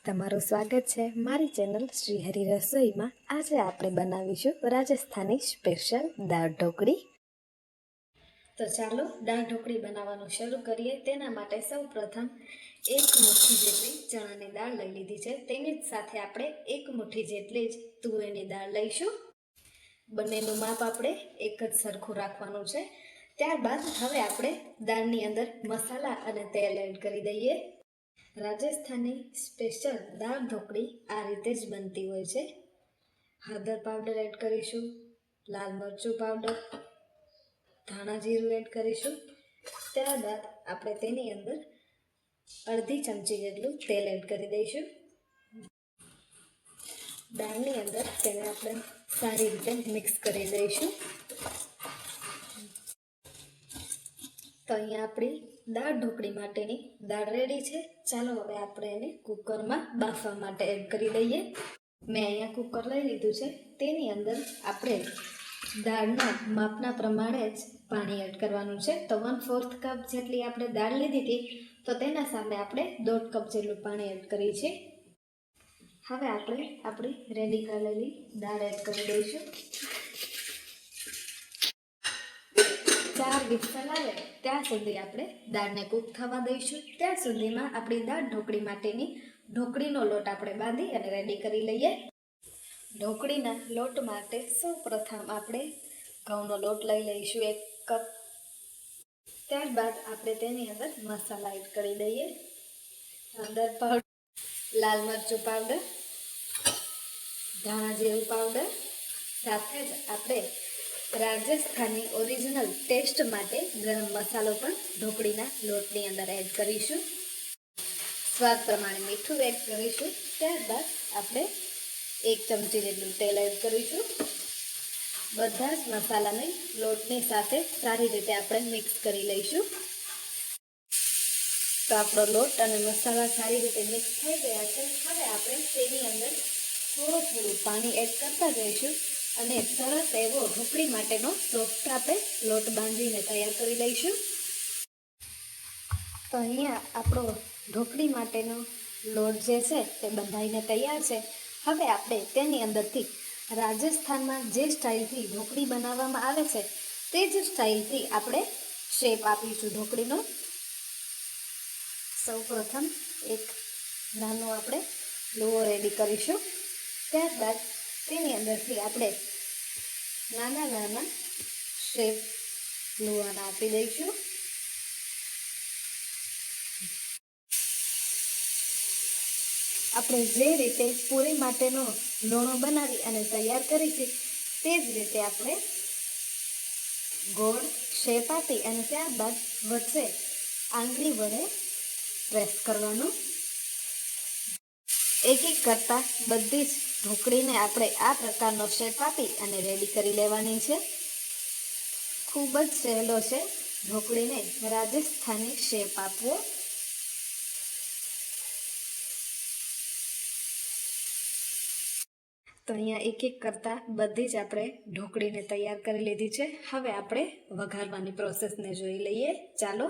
તમારું સ્વાગત છે મારી ચેનલ શ્રી હરિ રસોઈમાં। આજે આપણે બનાવીશું રાજસ્થાની સ્પેશિયલ દાળ ઢોકળી। તો ચાલો દાળ ઢોકળી બનાવવાનું શરૂ કરીએ। તેના માટે સૌપ્રથમ 1 મુઠ્ઠી જેટલી ચણાની દાળ લઈ લીધી છે। તેની જ સાથે આપણે 1 મુઠ્ઠી જેટલી જ તુવેરની દાળ લઈશું। બંનેનું માપ આપણે એક જ સરખું રાખવાનું છે। ત્યારબાદ હવે આપણે દાળની અંદર મસાલા અને તેલ એડ કરી દઈએ। રાજસ્થાની સ્પેશિયલ દાળ ઢોકળી આ રીતે જ બનતી હોય છે। હળદર પાવડર એડ કરીશું, લાલ મરચું પાવડર, ધાણા જીરું એડ કરીશું। ત્યારબાદ આપણે તેની અંદર અડધી ચમચી જેટલું તેલ એડ કરી દઈશું। દાળની અંદર તેને આપણે સારી રીતે મિક્સ કરી દઈશું। તો અહીંયા આપણી દાળ ઢોકળી માટેની દાળ રેડી છે। ચાલો હવે આપણે એને કુકરમાં બાફવા માટે એડ કરી દઈએ। મેં અહીંયા કુકર લઈ લીધું છે। તેની અંદર આપણે દાળના માપના પ્રમાણે જ પાણી એડ કરવાનું છે। તો 1/4 કપ જેટલી આપણે દાળ લીધી હતી, તો તેના સામે આપણે 1/2 કપ જેટલું પાણી એડ કરીએ છીએ। હવે આપણે આપણી રેડી કરેલી દાળ એડ કરી દઈશું। 4 વિસલ આવે ત્યાં સુધી આપણે દાળને કૂક થવા દઈશું। ત્યાં સુધીમાં આપણી દાળ ઢોકળી માટેની ઢોકળીનો લોટ આપણે બાંધી અને રેડી કરી લઈએ। ઢોકળીના લોટ માટે સૌપ્રથમ આપણે ઘઉંનો લોટ લઈ લઈશું 1 કપ। ત્યારબાદ આપણે તેની અંદર મસાલા એડ કરી દઈએ। હળદર પાવડર, લાલ મરચું પાવડર, ધાણા જીરું પાવડર, સાથે જ આપણે રાજસ્થાની ઓરિજિનલ ટેસ્ટ માટે ગરમ મસાલો પણ ઢોકળીના લોટની અંદર એડ કરીશું। સ્વાદ પ્રમાણે મીઠું એડ કરીશું। ત્યારબાદ આપણે 1 ચમચી જેટલું તેલ એડ કરીશું। બધા જ મસાલાને લોટની સાથે સારી રીતે આપણે મિક્સ કરી લઈશું। તો આપણો લોટ અને મસાલા સારી રીતે મિક્સ થઈ ગયા છે। હવે આપણે તેની અંદર થોડું પાણી એડ કરતા જઈશું અને સરસ એવો ઢોકળી માટેનો સોફ્ટ આપણે લોટ બાંધીને તૈયાર કરી લઈશું। તો અહીંયા આપણો ઢોકળી માટેનો લોટ જે છે તે બંધાઈને તૈયાર છે। હવે આપણે તેની અંદરથી રાજસ્થાનમાં જે સ્ટાઇલથી ઢોકળી બનાવવામાં આવે છે તે જ સ્ટાઇલથી આપણે શેપ આપીશું ઢોકળીનો। સૌપ્રથમ એક નાનો આપણે લુઓ રેડી કરીશું। ત્યારબાદ તેની અંદરથી આપણે નાના શેપ લુઆના આપી દઈશું। આપણે જે રીતે પૂરી માટેનો લોણો બનાવી અને તૈયાર કરી છે તે જ રીતે આપણે ગોળ શેપ આપી અને ત્યારબાદ વચ્ચે આંગળી વડે પ્રેસ કરવાનું। એક કરતાં બધી જ ઢોકળીને આપણે આ પ્રકારનો શેપ આપી અને રેડી કરી લેવાની છે। ખૂબ જ સહેલો છે ઢોકળીને રાજસ્થાની શેપ આપવો। તો અહીંયા એક કરતાં બધી જ આપણે ઢોકળીને તૈયાર કરી લીધી છે। હવે આપણે વઘારવાની પ્રોસેસને જોઈ લઈએ। ચાલો,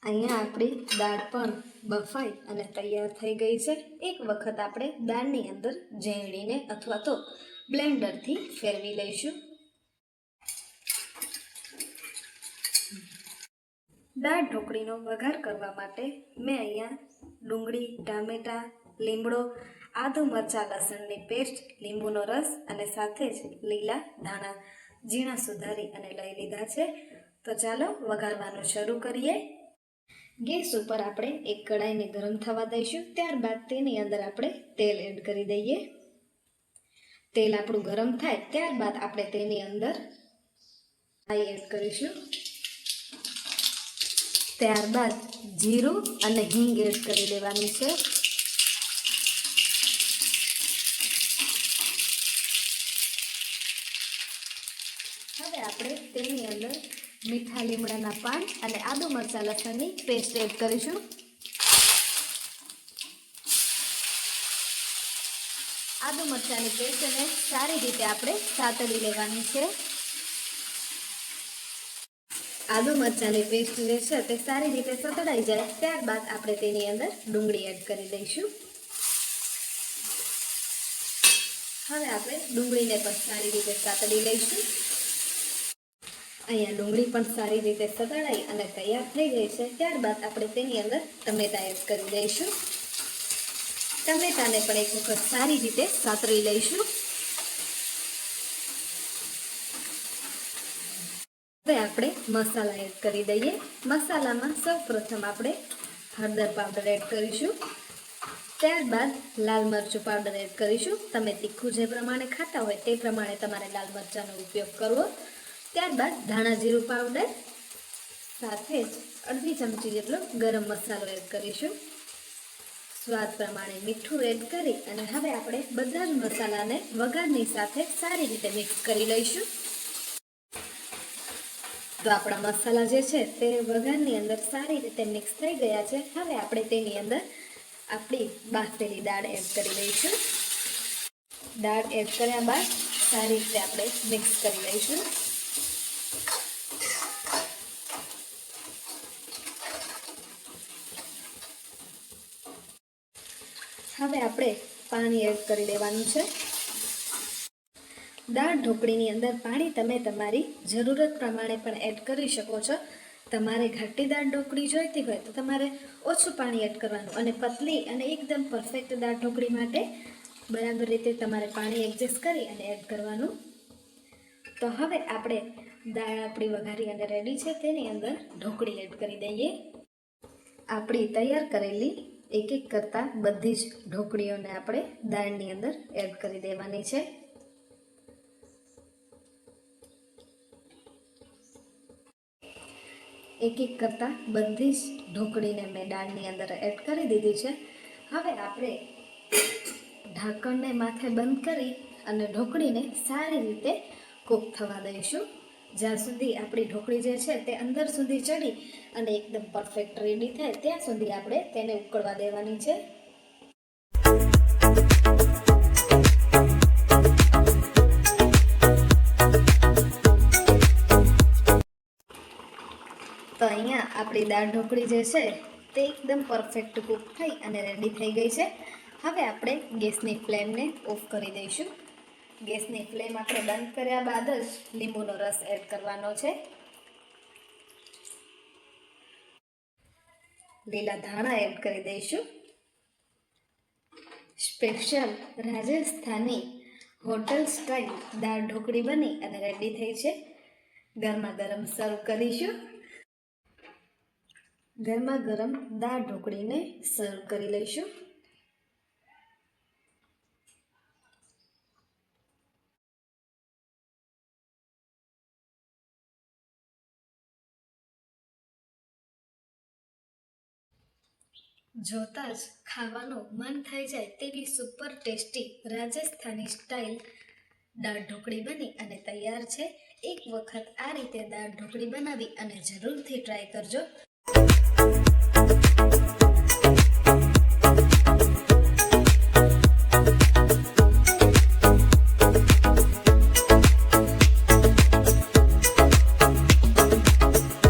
અહીંયા આપણી દાળ પણ બફાઈ અને તૈયાર થઈ ગઈ છે। એક વખત આપણે દાળની અંદર ઝેણીને અથવા તો બ્લેન્ડરથી ફેરવી લઈશું। દાળ ઢોકળીનો વઘાર કરવા માટે મેં અહીંયા ડુંગળી, ટામેટાં, લીમડો, આદુ મરચાં લસણની પેસ્ટ, લીંબુનો રસ અને સાથે જ લીલા ધાણા ઝીણા સુધારી અને લઈ લીધા છે। તો ચાલો વઘારવાનું શરૂ કરીએ। ગેસ ઉપર આપણે એક કડાઈને ગરમ થવા દઈશું। ત્યારબાદ તેની અંદર આપણે તેલ એડ કરી દઈએ। તેલ આપણું ગરમ થાય ત્યારબાદ આપણે તેની અંદર રાઈ એડ કરીશું। ત્યારબાદ જીરું અને હિંગ એડ કરી દેવાની છે। હવે આપણે તેની અંદર મીઠા લીમડાના પાન અને આદુ મરચાં લસણની પેસ્ટ એડ કરીશું। આદુ મરચાંની પેસ્ટને સારી રીતે આપણે સાતળી લેવાની છે। આદુ મરચાંની પેસ્ટ જે છે તે સારી રીતે સતળાઈ જાય ત્યારબાદ આપણે તેની અંદર ડુંગળી એડ કરી દઈશું. હવે આપણે ડુંગળીને પણ સારી રીતે સાતળી લઈશું. અહીંયા ડુંગળી પણ સારી રીતે સતળાઈ અને તૈયાર થઈ ગઈ છે. ત્યારબાદ આપણે તેની અંદર ટમેટા એડ કરી દઈશું. ટમેટાને પણ એક વખત સારી રીતે સાતળી લઈશું. હવે આપણે મસાલા એડ કરી દઈએ. મસાલામાં સૌપ્રથમ આપણે હળદર પાવડર એડ કરીશું. ત્યારબાદ લાલ મરચું પાવડર એડ કરીશું. તમે તીખું જે પ્રમાણે ખાતા હોય તે પ્રમાણે તમારે લાલ મરચાંનો ઉપયોગ કરવો. ત્યારબાદ ધાણા જીરું પાવડર સાથે જ અડધી ચમચી જેટલો ગરમ મસાલો એડ કરીશું. સ્વાદ પ્રમાણે મીઠું એડ કરી અને હવે આપણે બધા જ મસાલાને વઘારની સાથે સારી રીતે મિક્સ કરી લઈશું. તો આપણા મસાલા જે છે તે વઘારની અંદર સારી રીતે મિક્સ થઈ ગયા છે. હવે આપણે તેની અંદર આપણી બાફેલી દાળ એડ કરી દઈશું. દાળ એડ કર્યા બાદ સારી રીતે આપણે મિક્સ કરી લઈશું. હવે આપણે પાણી એડ કરી દેવાનું છે. દાળ ઢોકળીની અંદર પાણી તમે તમારી જરૂરત પ્રમાણે પણ એડ કરી શકો છો. તમારે ઘાટી દાળ ઢોકળી જોઈતી હોય તો તમારે ઓછું પાણી એડ કરવાનું અને પતલી અને એકદમ પરફેક્ટ દાળ ઢોકળી માટે બરાબર રીતે તમારે પાણી એડજસ્ટ કરી અને એડ કરવાનું. તો હવે આપણે દાળ આપણી વઘારી અને રેડી છે તેની અંદર ઢોકળી એડ કરી દઈએ. આપણી તૈયાર કરેલી એક એક કરતાં બધી જ ઢોકળીઓને આપણે દાળની અંદર એડ કરી દેવાની છે. એક એક કરતાં બધી જ ઢોકળીને મેં દાળની અંદર એડ કરી દીધી છે. હવે આપણે ઢાંકણને માથે બંધ કરી અને ઢોકળીને સારી રીતે કૂક થવા દઈશું. જ્યાં સુધી આપણી ઢોકળી જે છે તે અંદર સુધી ચડી અને એકદમ પરફેક્ટ રેડી થાય ત્યાં સુધી આપણે તેને ઉકળવા દેવાની છે. તો અહીંયા આપણી દાળ ઢોકળી જે છે તે એકદમ પરફેક્ટ કૂક થઈ અને રેડી થઈ ગઈ છે. હવે આપણે ગેસની ફ્લેમને ઓફ કરી દઈશું. ગેસની ફ્લેમ આપણે બંધ કર્યા બાદ જ લીંબુનો રસ એડ કરવાનો છે. લીલા ધાણા એડ કરી દઈશું. સ્પેશિયલ રાજસ્થાની હોટલ સ્ટાઇલ દાળ ઢોકળી બની અને રેડી થઈ છે. ગરમા ગરમ સર્વ કરીશું. ગરમા ગરમ દાળ ઢોકળીને સર્વ કરી લઈશું. જોતાં જ ખાવાનું મન થઈ જાય તેવી સુપર ટેસ્ટી રાજસ્થાની સ્ટાઇલ દાળ ઢોકળી બની અને તૈયાર છે. એક વખત આ રીતે દાળ ઢોકળી બનાવી અને જરૂરથી ટ્રાય કરજો.